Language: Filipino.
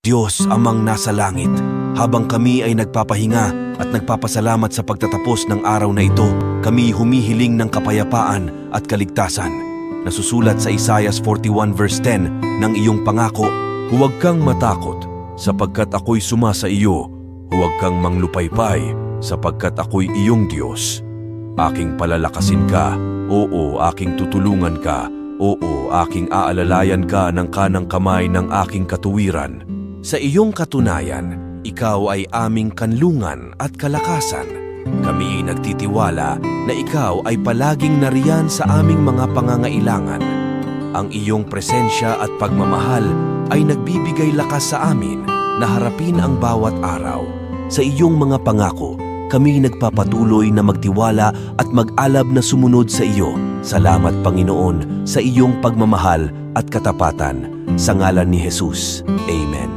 Diyos amang nasa langit, habang kami ay nagpapahinga at nagpapasalamat sa pagtatapos ng araw na ito, kami humihiling ng kapayapaan at kaligtasan. Nasusulat sa Isaiah 41 verse 10 ng iyong pangako, "Huwag kang matakot, sapagkat ako'y sumasa iyo. Huwag kang manglupaypay, sapagkat ako'y iyong Diyos. Aking palalakasin ka, oo, aking tutulungan ka, oo, aking aalalayan ka ng kanang kamay ng aking katuwiran." Sa iyong katunayan, ikaw ay aming kanlungan at kalakasan. Kami ay nagtitiwala na ikaw ay palaging nariyan sa aming mga pangangailangan. Ang iyong presensya at pagmamahal ay nagbibigay lakas sa amin na harapin ang bawat araw. Sa iyong mga pangako, kami nagpapatuloy na magtiwala at mag-alab na sumunod sa iyo. Salamat, Panginoon, sa iyong pagmamahal at katapatan. Sa ngalan ni Jesus. Amen.